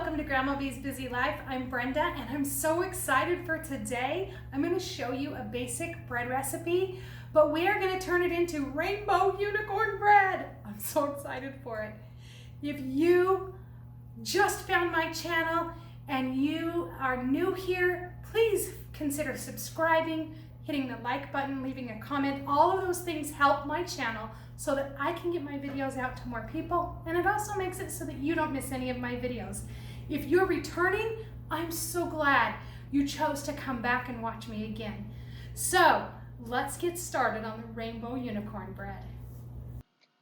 welcome to Grandma B's Busy Life. I'm Brenda and I'm so excited for today. I'm going to show you a basic bread recipe, but we are going to turn it into rainbow unicorn bread. I'm so excited for it. If you just found my channel and you are new here, please consider subscribing, hitting the like button, leaving a comment. All of those things help my channel so that I can get my videos out to more people, and it also makes it so that you don't miss any of my videos. If you're returning, I'm so glad you chose to come back and watch me again. So let's get started on the rainbow unicorn bread.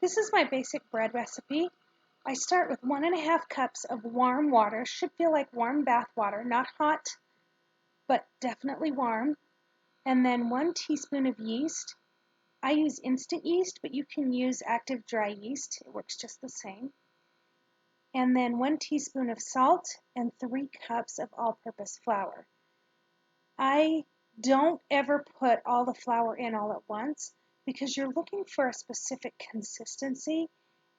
This is my basic bread recipe. I start with 1.5 cups of warm water. Should feel like warm bath water, not hot, but definitely warm. And then 1 teaspoon of yeast. I use instant yeast, but you can use active dry yeast. It works just the same. And then 1 teaspoon of salt and 3 cups of all-purpose flour. I don't ever put all the flour in all at once because you're looking for a specific consistency,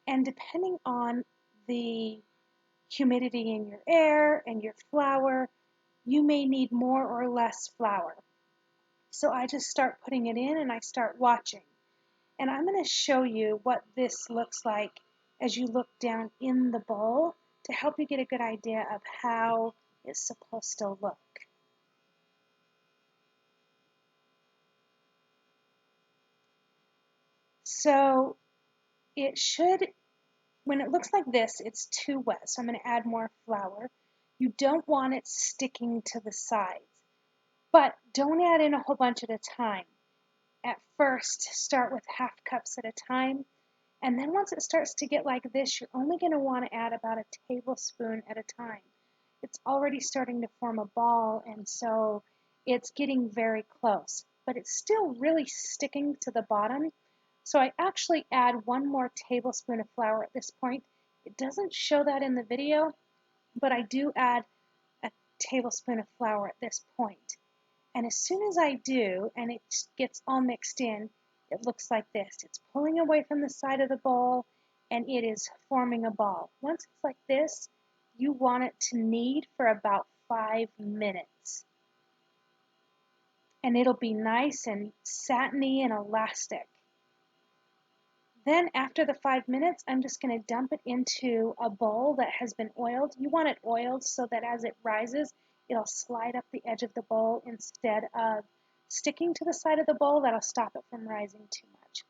and depending on the humidity in your air and your flour, you may need more or less flour. So I just start putting it in and I start watching. And I'm going to show you what this looks like as you look down in the bowl to help you get a good idea of how it's supposed to look. So it should, when it looks like this, it's too wet. So I'm going to add more flour. You don't want it sticking to the sides, but don't add in a whole bunch at a time. At first, start with half cups at a time. And then once it starts to get like this, you're only going to want to add about a tablespoon at a time. It's already starting to form a ball, and so it's getting very close. But it's still really sticking to the bottom. So I actually add 1 more tablespoon of flour at this point. It doesn't show that in the video, but I do add a tablespoon of flour at this point. And as soon as I do, and it gets all mixed in, it looks like this. It's pulling away from the side of the bowl, and it is forming a ball. Once it's like this, you want it to knead for about 5 minutes. And it'll be nice and satiny and elastic. Then after the 5 minutes, I'm just going to dump it into a bowl that has been oiled. You want it oiled so that as it rises, it'll slide up the edge of the bowl instead of sticking to the side of the bowl. That'll stop it from rising too much.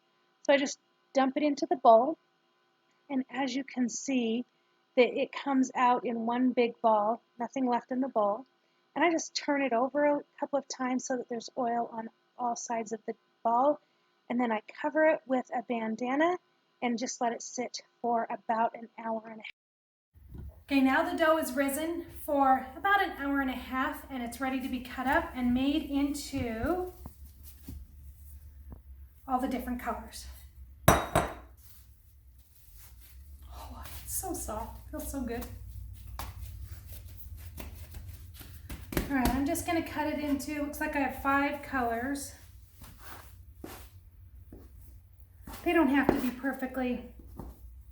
So I just dump it into the bowl, and as you can see, that it comes out in one big ball, nothing left in the bowl. And I just turn it over a couple of times so that there's oil on all sides of the ball. And then I cover it with a bandana and just let it sit for about an hour and a half. Okay, now the dough is risen for about an hour and a half, and it's ready to be cut up and made into all the different colors. Oh, it's so soft. It feels so good. All right, I'm just going to cut it into, looks like I have 5 colors. They don't have to be perfectly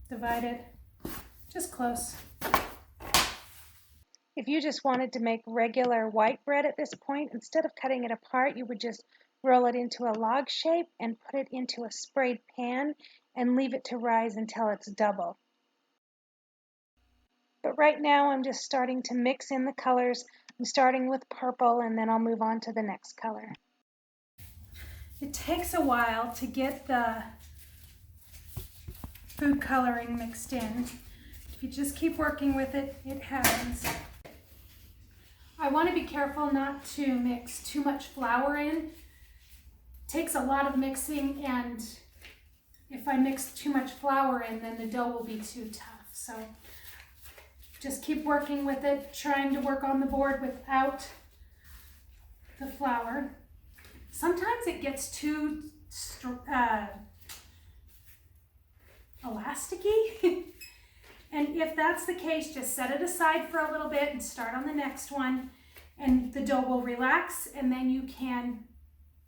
divided, just close. If you just wanted to make regular white bread at this point, instead of cutting it apart, you would just roll it into a log shape and put it into a sprayed pan and leave it to rise until it's double. But right now I'm just starting to mix in the colors. I'm starting with purple, and then I'll move on to the next color. It takes a while to get the food coloring mixed in. If you just keep working with it, it happens. I want to be careful not to mix too much flour in. It takes a lot of mixing, and if I mix too much flour in, then the dough will be too tough. So just keep working with it, trying to work on the board without the flour. Sometimes it gets too elasticy. And if that's the case, just set it aside for a little bit and start on the next one, and the dough will relax, and then you can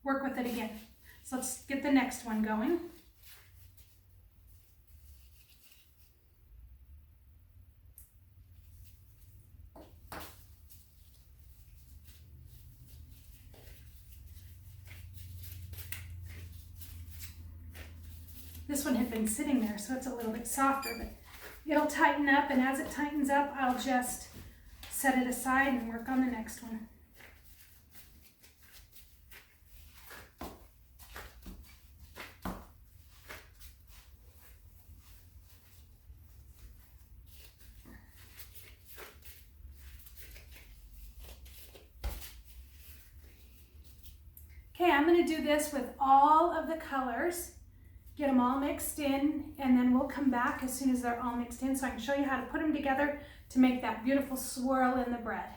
work with it again. So let's get the next one going. This one had been sitting there, so it's a little bit softer, but it'll tighten up, and as it tightens up, I'll just set it aside and work on the next one. Okay, I'm going to do this with all of the colors, get them all mixed in, and then we'll come back as soon as they're all mixed in so I can show you how to put them together to make that beautiful swirl in the bread.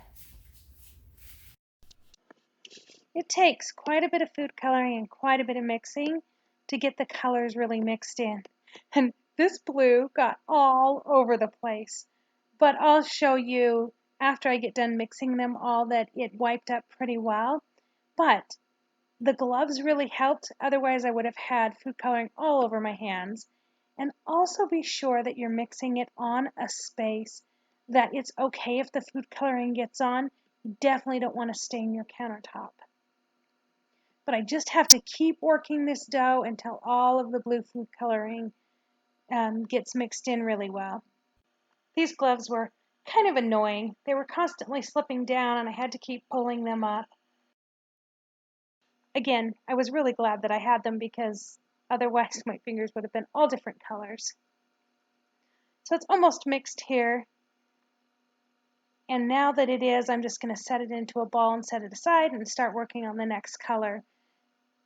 It takes quite a bit of food coloring and quite a bit of mixing to get the colors really mixed in. And this blue got all over the place, but I'll show you after I get done mixing them all that it wiped up pretty well. But the gloves really helped, otherwise I would have had food coloring all over my hands. And also be sure that you're mixing it on a space that it's okay if the food coloring gets on. You definitely don't want to stain your countertop. But I just have to keep working this dough until all of the blue food coloring gets mixed in really well. These gloves were kind of annoying. They were constantly slipping down and I had to keep pulling them up. Again, I was really glad that I had them because otherwise my fingers would have been all different colors. So it's almost mixed here. And now that it is, I'm just going to set it into a ball and set it aside and start working on the next color.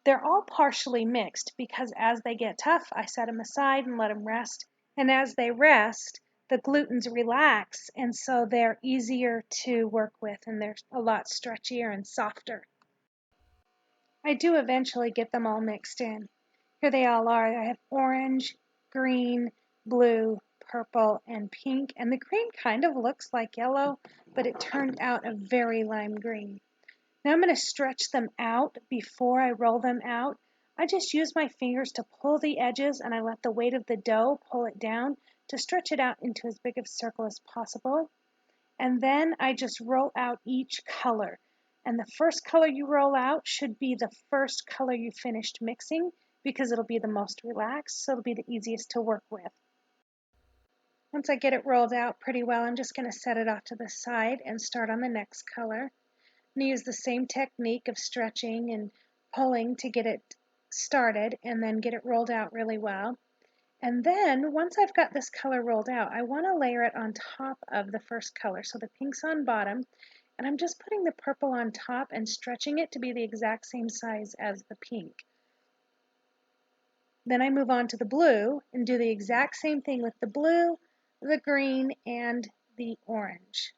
They're all partially mixed because as they get tough, I set them aside and let them rest. And as they rest, the glutens relax, and so they're easier to work with and they're a lot stretchier and softer. I do eventually get them all mixed in. Here they all are. I have orange, green, blue, purple, and pink. And the green kind of looks like yellow, but it turned out a very lime green. Now I'm going to stretch them out before I roll them out. I just use my fingers to pull the edges and I let the weight of the dough pull it down to stretch it out into as big of a circle as possible. And then I just roll out each color. And the first color you roll out should be the first color you finished mixing because it'll be the most relaxed, so it'll be the easiest to work with. Once I get it rolled out pretty well, I'm just going to set it off to the side and start on the next color. I'm going to use the same technique of stretching and pulling to get it started and then get it rolled out really well. And then once I've got this color rolled out, I want to layer it on top of the first color. So the pink's on bottom, and I'm just putting the purple on top and stretching it to be the exact same size as the pink. Then I move on to the blue and do the exact same thing with the blue, the green, and the orange.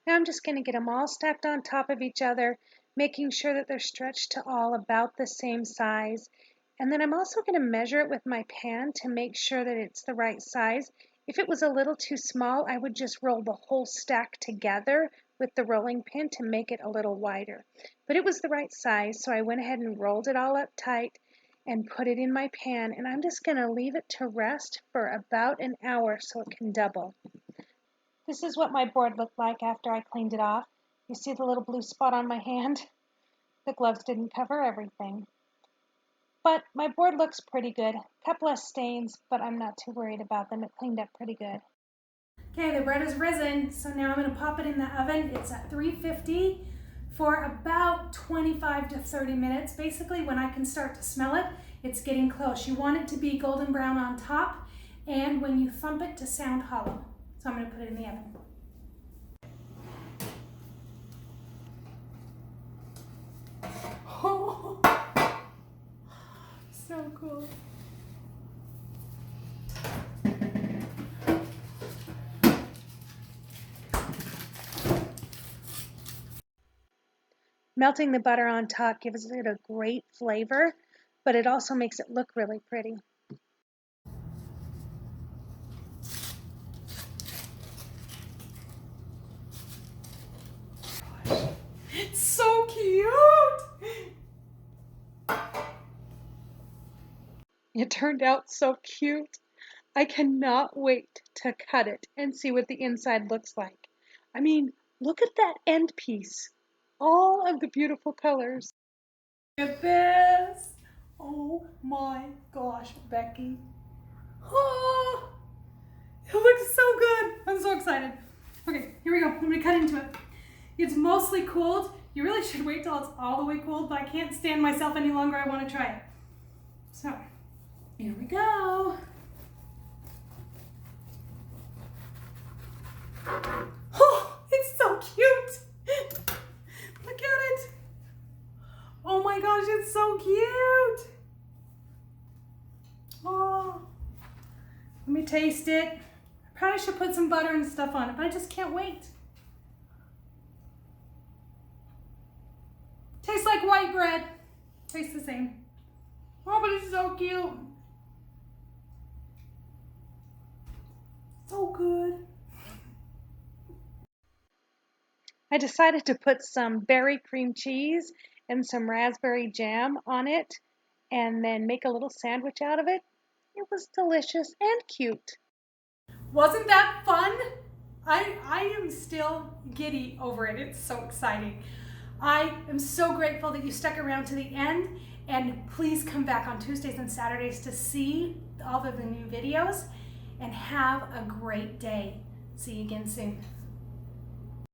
Now I'm just going to get them all stacked on top of each other, making sure that they're stretched to all about the same size. And then I'm also going to measure it with my pan to make sure that it's the right size. If it was a little too small, I would just roll the whole stack together with the rolling pin to make it a little wider. But it was the right size, so I went ahead and rolled it all up tight and put it in my pan. And I'm just going to leave it to rest for about an hour so it can double. This is what my board looked like after I cleaned it off. You see the little blue spot on my hand? The gloves didn't cover everything. But my board looks pretty good. A couple of stains, but I'm not too worried about them. It cleaned up pretty good. Okay, the bread is risen, so now I'm going to pop it in the oven. It's at 350 for about 25 to 30 minutes. Basically, when I can start to smell it, it's getting close. You want it to be golden brown on top, and when you thump it, to sound hollow. So I'm going to put it in the oven. Oh, so cool. Melting the butter on top gives it a great flavor, but it also makes it look really pretty. It's so cute! It turned out so cute. I cannot wait to cut it and see what the inside looks like. I mean, look at that end piece. All of the beautiful colors. Look at this! Oh my gosh, Becky. Oh, it looks so good. I'm so excited. Okay, here we go. I'm gonna cut into it. It's mostly cooled. You really should wait till it's all the way cooled, but I can't stand myself any longer. I want to try it. So, here we go. Oh, it's so cute. Look at it. Oh my gosh, it's so cute. Oh, let me taste it. I probably should put some butter and stuff on it, but I just can't wait. Tastes like white bread. Tastes the same. Oh, but it's so cute. So good. I decided to put some berry cream cheese and some raspberry jam on it and then make a little sandwich out of it. It was delicious and cute. Wasn't that fun? I am still giddy over it. It's so exciting. I am so grateful that you stuck around to the end, and please come back on Tuesdays and Saturdays to see all of the new videos, and have a great day. See you again soon.